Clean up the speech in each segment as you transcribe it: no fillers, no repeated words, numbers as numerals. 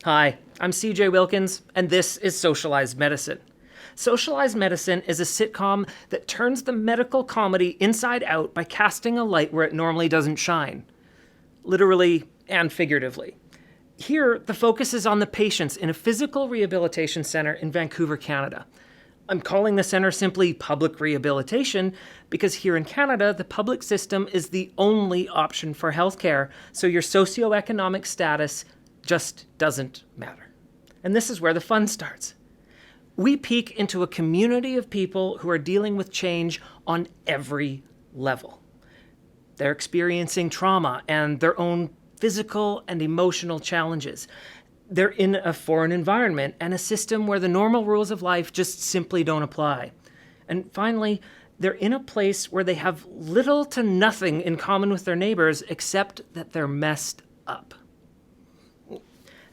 Hi, I'm CJ Wilkins, and this is Socialized Medicine. Socialized Medicine is a sitcom that turns the medical comedy inside out by casting a light where it normally doesn't shine. Literally and figuratively. Here, the focus is on the patients in a physical rehabilitation center in Vancouver, Canada. I'm calling the center simply public rehabilitation because here in Canada, the public system is the only option for healthcare, so your socioeconomic status just doesn't matter. And this is where the fun starts. We peek into a community of people who are dealing with change on every level. They're experiencing trauma and their own physical and emotional challenges. They're in a foreign environment and a system where the normal rules of life just simply don't apply. And finally, they're in a place where they have little to nothing in common with their neighbors except that they're messed up.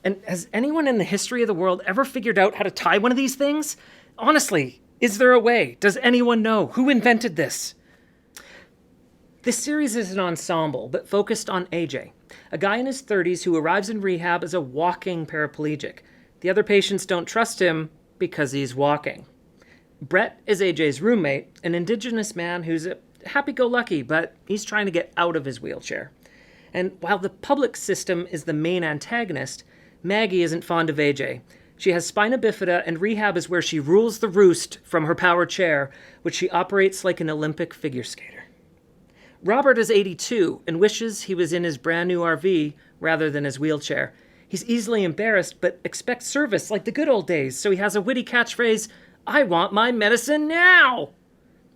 And has anyone in the history of the world ever figured out how to tie one of these things? Honestly, is there a way? Does anyone know? Who invented this? This series is an ensemble, but focused on AJ, a guy in his 30s who arrives in rehab as a walking paraplegic. The other patients don't trust him because he's walking. Brett is AJ's roommate, an Indigenous man who's happy-go-lucky, but he's trying to get out of his wheelchair. And while the public system is the main antagonist, Maggie isn't fond of AJ. She has spina bifida, and rehab is where she rules the roost from her power chair, which she operates like an Olympic figure skater. Robert is 82 and wishes he was in his brand new RV rather than his wheelchair. He's easily embarrassed but expects service like the good old days, so he has a witty catchphrase, "I want my medicine now!"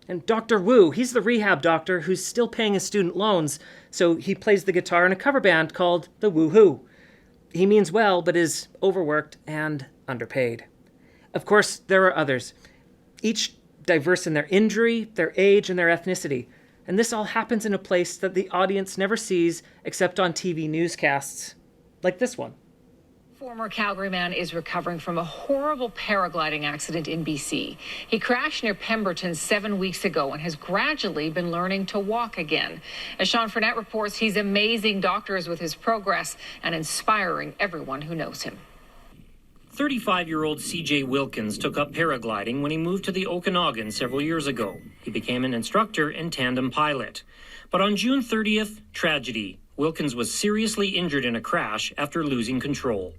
And Dr. Wu, he's the rehab doctor who's still paying his student loans, so he plays the guitar in a cover band called the Woo-Hoo. He means well, but is overworked and underpaid. Of course, there are others, each diverse in their injury, their age, and their ethnicity. And this all happens in a place that the audience never sees except on TV newscasts, like this one. Former Calgary man is recovering from a horrible paragliding accident in BC. He crashed near Pemberton 7 weeks ago and has gradually been learning to walk again. As Sean Fournette reports, he's amazing doctors with his progress and inspiring everyone who knows him. 35-year-old CJ Wilkins took up paragliding when he moved to the Okanagan several years ago. He became an instructor and tandem pilot. But on June 30th, tragedy. Wilkins was seriously injured in a crash after losing control.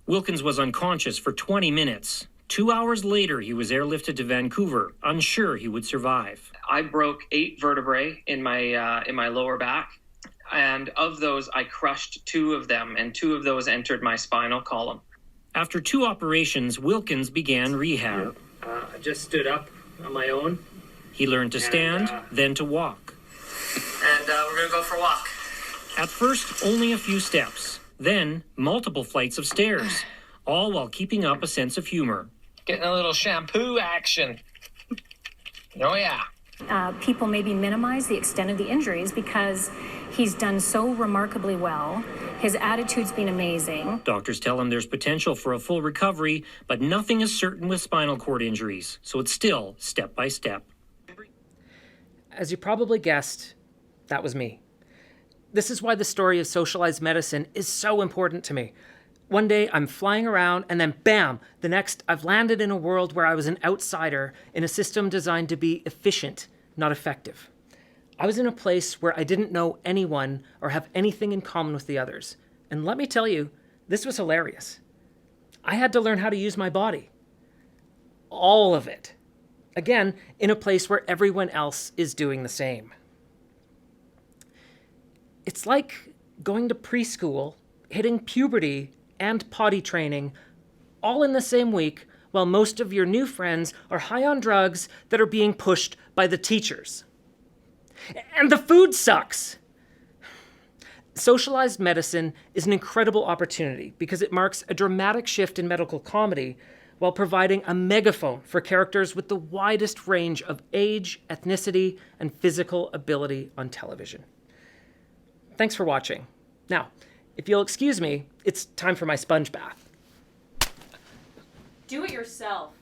Wilkins was unconscious for 20 minutes. 2 hours later, he was airlifted to Vancouver, unsure he would survive. I broke 8 vertebrae in my lower back, and of those, I crushed 2 of them, and 2 of those entered my spinal column. After 2 operations, Wilkins began rehab. I just stood up on my own. He learned to stand, then to walk. And we're going to go for a walk. At first, only a few steps. Then, multiple flights of stairs, all while keeping up a sense of humor. Getting a little shampoo action. Oh, yeah. People maybe minimize the extent of the injuries because he's done so remarkably well. His attitude's been amazing. Doctors tell him there's potential for a full recovery, but nothing is certain with spinal cord injuries, so it's still step by step. As you probably guessed, that was me. This is why the story of socialized medicine is so important to me. One day I'm flying around and then bam, the next I've landed in a world where I was an outsider in a system designed to be efficient, not effective. I was in a place where I didn't know anyone or have anything in common with the others. And let me tell you, this was hilarious. I had to learn how to use my body. All of it. Again, in a place where everyone else is doing the same. It's like going to preschool, hitting puberty, and potty training all in the same week while most of your new friends are high on drugs that are being pushed by the teachers. And the food sucks. Socialized medicine is an incredible opportunity because it marks a dramatic shift in medical comedy while providing a megaphone for characters with the widest range of age, ethnicity, and physical ability on television. Thanks for watching. Now, if you'll excuse me, it's time for my sponge bath. Do it yourself.